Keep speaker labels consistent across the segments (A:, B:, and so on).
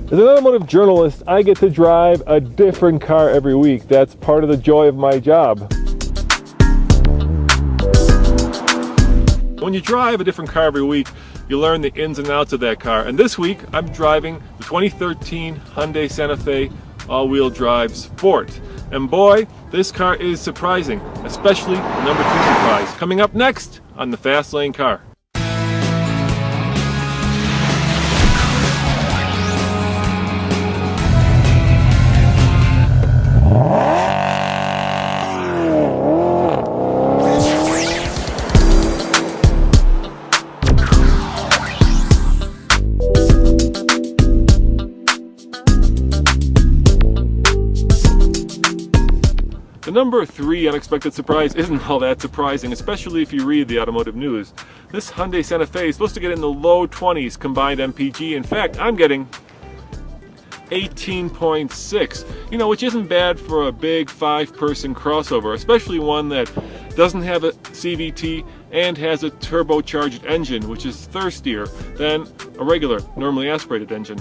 A: As an automotive journalist, I get to drive a different car every week. That's part of the joy of my job. When you drive a different car every week, you learn the ins and outs of that car. And this week, I'm driving the 2013 Hyundai Santa Fe all-wheel drive Sport. And boy, this car is surprising, especially the number 2 surprise. Coming up next on the Fast Lane Car. The number 3 unexpected surprise isn't all that surprising, especially if you read the automotive news. This Hyundai Santa Fe is supposed to get in the low 20s combined MPG. In fact, I'm getting 18.6, you know, which isn't bad for a big 5-person crossover, especially one that doesn't have a CVT and has a turbocharged engine, which is thirstier than a regular, normally aspirated engine.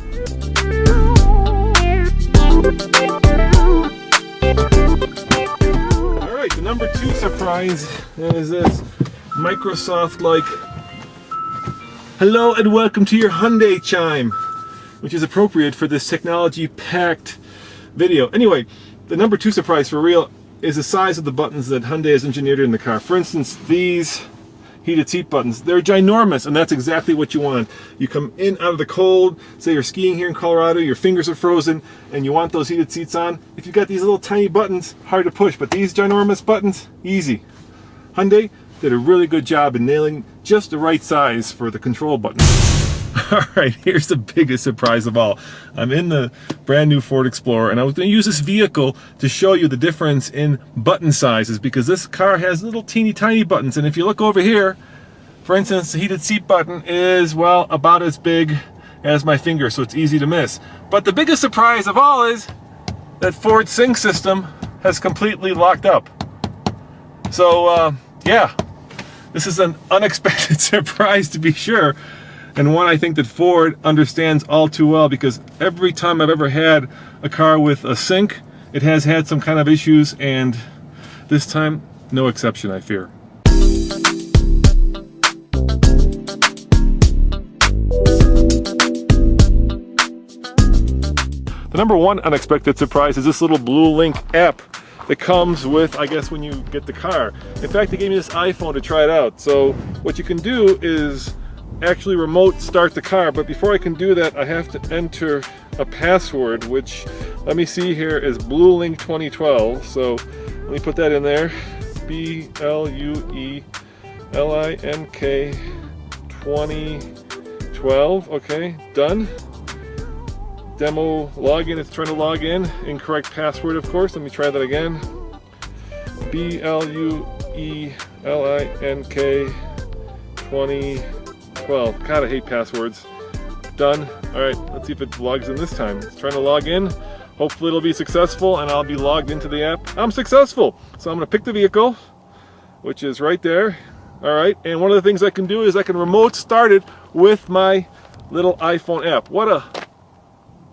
A: The number 2 surprise is this Microsoft-like hello and welcome to your Hyundai chime, which is appropriate for this technology-packed video. Anyway, the number 2 surprise for real is the size of the buttons that Hyundai has engineered in the car. For instance, these heated seat buttons, they're ginormous, and that's exactly what you want. You come in out of the cold, say you're skiing here in Colorado, your fingers are frozen, and you want those heated seats on. If you've got these little tiny buttons, hard to push, but these ginormous buttons, easy. Hyundai did a really good job in nailing just the right size for the control button. Alright, here's the biggest surprise of all. I'm in the brand new Ford Explorer, and I was going to use this vehicle to show you the difference in button sizes, because this car has little teeny tiny buttons, and if you look over here, for instance, the heated seat button is, well, about as big as my finger, so it's easy to miss. But the biggest surprise of all is that Ford's sync system has completely locked up. So, yeah, this is an unexpected surprise to be sure. And one I think that Ford understands all too well, because every time I've ever had a car with a sync, it has had some kind of issues, and this time, no exception, I fear. The number 1 unexpected surprise is this little Blue Link app that comes with, I guess, when you get the car. In fact, they gave me this iPhone to try it out. So what you can do is actually remote start the car, but before I can do that, I have to enter a password, which, let me see here, is Blue Link 2012. So let me put that in there. BLUELINK 2012. Okay, done. Demo login, it's trying to log in. Incorrect password, of course. Let me try that again. BLUELINK 2012. God, I hate passwords. Done. Alright, let's see if it logs in this time. It's trying to log in. Hopefully it'll be successful and I'll be logged into the app. I'm successful! So I'm going to pick the vehicle, which is right there. Alright, and one of the things I can do is I can remote start it with my little iPhone app. What a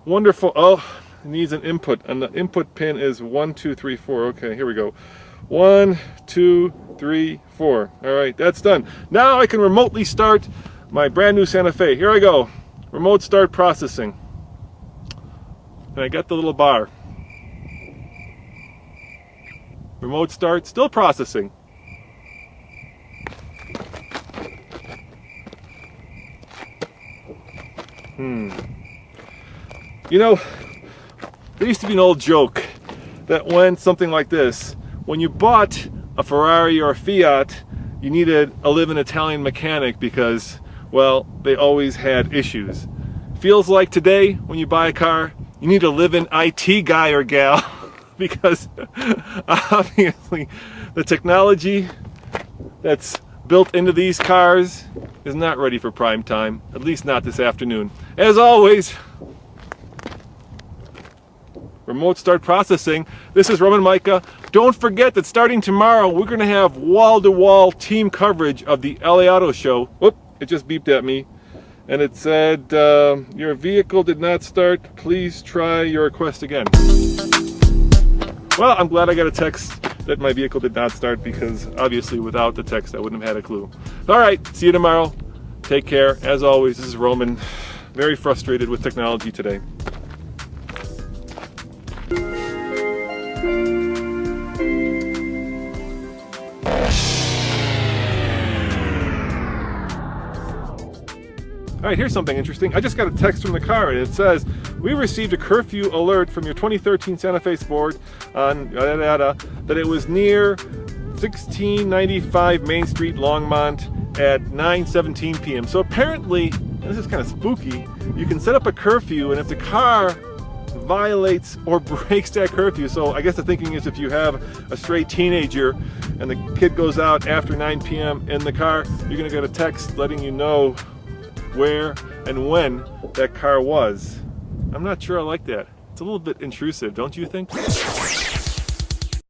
A: wonderful, oh, it needs an input, and the input pin is 1, 2, 3, 4. Okay, here we go. 1, 2, 3, 4. Alright, that's done. Now I can remotely start my brand new Santa Fe. Here I go. Remote start processing. And I got the little bar. Remote start, still processing. You know, there used to be an old joke that went something like this. When you bought a Ferrari or a Fiat, you needed a live-in Italian mechanic because, well, they always had issues. Feels like today, when you buy a car, you need a live-in IT guy or gal because obviously the technology that's built into these cars is not ready for prime time, at least not this afternoon. As always, remote start processing. This is Roman Micah. Don't forget that starting tomorrow, we're going to have wall-to-wall team coverage of the LA Auto Show. Whoop, it just beeped at me. And it said, your vehicle did not start. Please try your request again. Well, I'm glad I got a text that my vehicle did not start, because obviously without the text I wouldn't have had a clue. All right, see you tomorrow. Take care. As always, this is Roman. Very frustrated with technology today. All right, here's something interesting. I just got a text from the car and it says, we received a curfew alert from your 2013 Santa Fe Sport on that it was near 1695 Main Street, Longmont at 9:17 p.m. So apparently, this is kind of spooky, you can set up a curfew, and if the car violates or breaks that curfew, so I guess the thinking is if you have a stray teenager and the kid goes out after 9 p.m. in the car, you're gonna get a text letting you know where and when that car was. I'm not sure I like that. It's a little bit intrusive, don't you think?